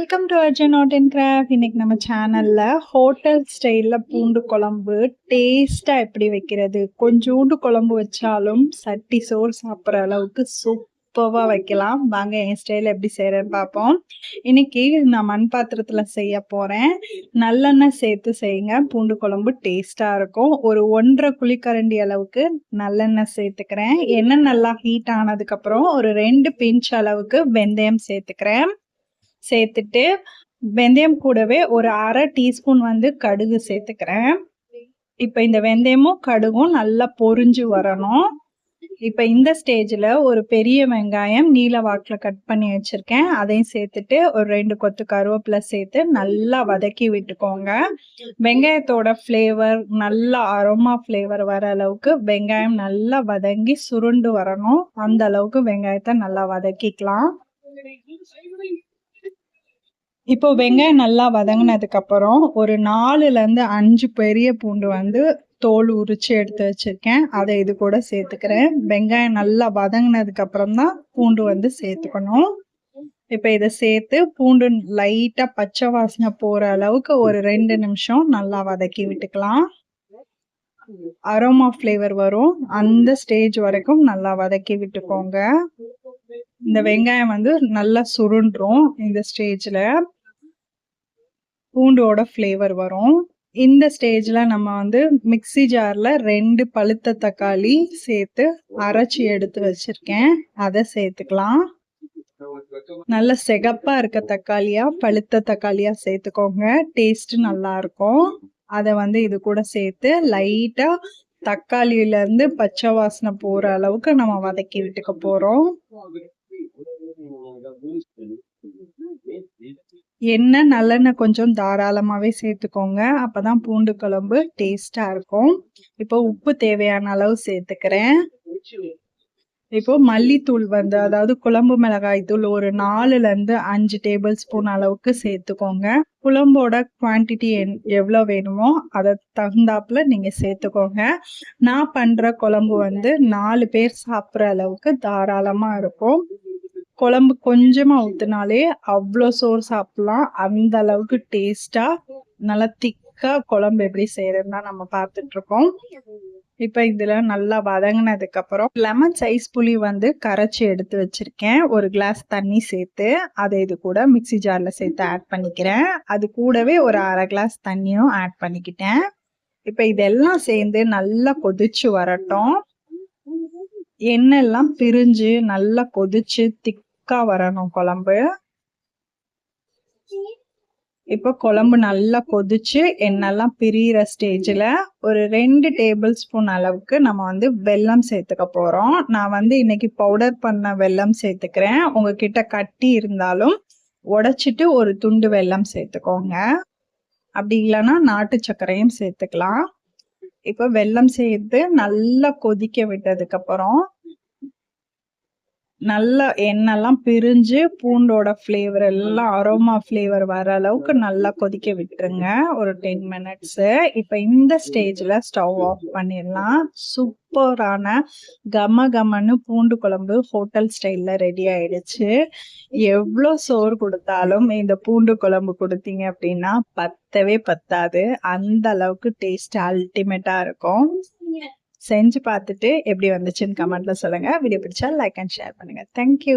Welcome to Arjun art and craft. இன்னைக்கு நம்ம சேனல்ல ஹோட்டல் ஸ்டைல்ல பூண்டு குழம்பு டேஸ்டா எப்படி வைக்கிறது, கொஞ்சோண்டு குழம்பு வச்சாலும் சட்டி சோறு சாப்பிட்ற அளவுக்கு சூப்பராக வைக்கலாம். வாங்க என் ஸ்டைல எப்படி செய்யறேன்னு பார்ப்போம். இன்னைக்கு நான் மண் பாத்திரத்துல செய்ய போறேன். நல்லெண்ணெய் சேர்த்து செய்யுங்க, பூண்டு குழம்பு டேஸ்டா இருக்கும். ஒரு 1.5 குழிக்கரண்டி அளவுக்கு நல்லெண்ணெய் சேர்த்துக்கிறேன். எண்ணெய் நல்லா ஹீட் ஆனதுக்கு அப்புறம் ஒரு 2 பிஞ்ச் அளவுக்கு வெந்தயம் சேர்த்துக்கிறேன். சேர்த்துட்டு வெந்தயம் கூடவே ஒரு 1/2 டீஸ்பூன் கடுகு சேர்த்துக்கிறேன். இப்போ இந்த வெந்தயமும் கடுகும் நல்லா பொரிஞ்சு வரணும். இப்போ இந்த ஸ்டேஜில் ஒரு பெரிய வெங்காயம் நீல வாக்கில் கட் பண்ணி வச்சுருக்கேன், அதையும் சேர்த்துட்டு ஒரு 2 கொத்து கருவேப்பிலை சேர்த்து நல்லா வதக்கி விட்டுக்கோங்க. வெங்காயத்தோட ஃப்ளேவர் நல்லா அரோமா ஃப்ளேவர் வர அளவுக்கு வெங்காயம் நல்லா வதங்கி சுருண்டு வரணும். அந்த அளவுக்கு வெங்காயத்தை நல்லா வதக்கிக்கலாம். இப்போ வெங்காயம் நல்லா வதங்கினதுக்கு அப்புறம் ஒரு 4லேருந்து 5 பெரிய பூண்டு தோல் உரிச்சு எடுத்து வச்சிருக்கேன், அதை இது கூட சேர்த்துக்கிறேன். வெங்காயம் நல்லா வதங்கினதுக்கு அப்புறம் தான் பூண்டு சேர்த்துக்கணும். இப்போ இதை சேர்த்து பூண்டு லைட்டா பச்சை வாசனை போற அளவுக்கு ஒரு 2 நிமிஷம் நல்லா வதக்கி விட்டுக்கலாம். அரோமா ஃப்ளேவர் வரும், அந்த ஸ்டேஜ் வரைக்கும் நல்லா வதக்கி விட்டுக்கோங்க. இந்த வெங்காயம் நல்லா சுருண்டுரும். இந்த ஸ்டேஜ்ல பூண்டோட ஃப்ளேவர் வரும். இந்த ஸ்டேஜ்ல நம்ம மிக்ஸி ஜார்ல 2 பழுத்த தக்காளி சேர்த்து அரைச்சி எடுத்து வச்சிருக்கேன், அதை சேர்த்துக்கலாம். நல்ல சிகப்பா இருக்க தக்காளியா பழுத்த தக்காளியா சேர்த்துக்கோங்க, டேஸ்ட் நல்லா இருக்கும். அதை இது கூட சேர்த்து லைட்டா தக்காளியில இருந்து பச்சை வாசனை போற அளவுக்கு நம்ம வதக்கி விட்டுக்க போறோம். எண்ணெய் நல்லெண்ணெய் கொஞ்சம் தாராளமாவே சேர்த்துக்கோங்க, அப்பதான் பூண்டு குழம்பு டேஸ்டா இருக்கும். இப்போ உப்பு தேவையான அளவு சேர்த்துக்கிறேன். இப்போ மல்லித்தூள் அதாவது குழம்பு மிளகாய் தூள் ஒரு 4லேருந்து 5 டேபிள் ஸ்பூன் அளவுக்கு சேர்த்துக்கோங்க. குழம்போட குவான்டிட்டி எவ்வளோ வேணுமோ அதை தகுந்தாப்புல நீங்க சேர்த்துக்கோங்க. நான் பண்ற குழம்பு 4 பேர் சாப்பிட்ற அளவுக்கு தாராளமா இருக்கும். குழம்பு கொஞ்சமா ஊத்தினாலே அவ்வளோ சோறு சாப்பிடலாம், அந்த அளவுக்கு டேஸ்டா நல்லா திக்கா குழம்பு எப்படி செய்யறதுன்னு தான் நம்ம பார்த்துட்டு இருக்கோம். இப்ப இதுல நல்லா வதங்கினதுக்கு அப்புறம் லெமன் சைஸ் புளி கரைச்சி எடுத்து வச்சிருக்கேன், ஒரு கிளாஸ் தண்ணி சேர்த்து அதை இது கூட மிக்ஸி ஜார்ல சேர்த்து ஆட் பண்ணிக்கிறேன். அது கூடவே ஒரு 1/2 கிளாஸ் தண்ணியும் ஆட் பண்ணிக்கிட்டேன். இப்ப இதெல்லாம் சேர்ந்து நல்லா கொதிச்சு வரட்டும். எண்ணெய் எல்லாம் பிரிஞ்சு நல்லா கொதிச்சு திக்கா வரணும் குழம்பு. இப்போ குழம்பு நல்லா கொதிச்சு எண்ணெய்லாம் பிரியிற ஸ்டேஜில் ஒரு 2 டேபிள் ஸ்பூன் அளவுக்கு நம்ம வெல்லம் சேர்த்துக்க போகிறோம். நான் இன்னைக்கு பவுடர் பண்ண வெல்லம் சேர்த்துக்கிறேன். உங்ககிட்ட கட்டி இருந்தாலும் உடைச்சிட்டு ஒரு துண்டு வெல்லம் சேர்த்துக்கோங்க, அப்படி இல்லைன்னா நாட்டு சர்க்கரையும் சேர்த்துக்கலாம். இப்போ வெல்லம் சேர்த்து நல்லா கொதிக்க விட்டதுக்கு அப்புறம் நல்லா எண்ணெய்லாம் பிரிஞ்சு பூண்டோட ஃப்ளேவர் எல்லாம் அரோமா ஃப்ளேவர் வர அளவுக்கு நல்லா கொதிக்க விட்டுருங்க ஒரு 10 மினிட்ஸு. இப்போ இந்த ஸ்டேஜில் ஸ்டவ் ஆஃப் பண்ணிடலாம். சூப்பரான கமன்னு பூண்டு குழம்பு ஹோட்டல் ஸ்டைலில் ரெடி ஆயிடுச்சு. எவ்வளோ சோறு கொடுத்தாலும் இந்த பூண்டு குழம்பு கொடுத்தீங்க அப்படின்னா பத்தவே பத்தாது, அந்த அளவுக்கு டேஸ்ட் அல்டிமேட்டாக இருக்கும். செஞ்சு பார்த்துட்டு எப்படி வந்துச்சுன்னு கமெண்ட்ல சொல்லுங்க. வீடியோ பிடிச்சா லைக் அண்ட் ஷேர் பண்ணுங்க. தேங்க்யூ.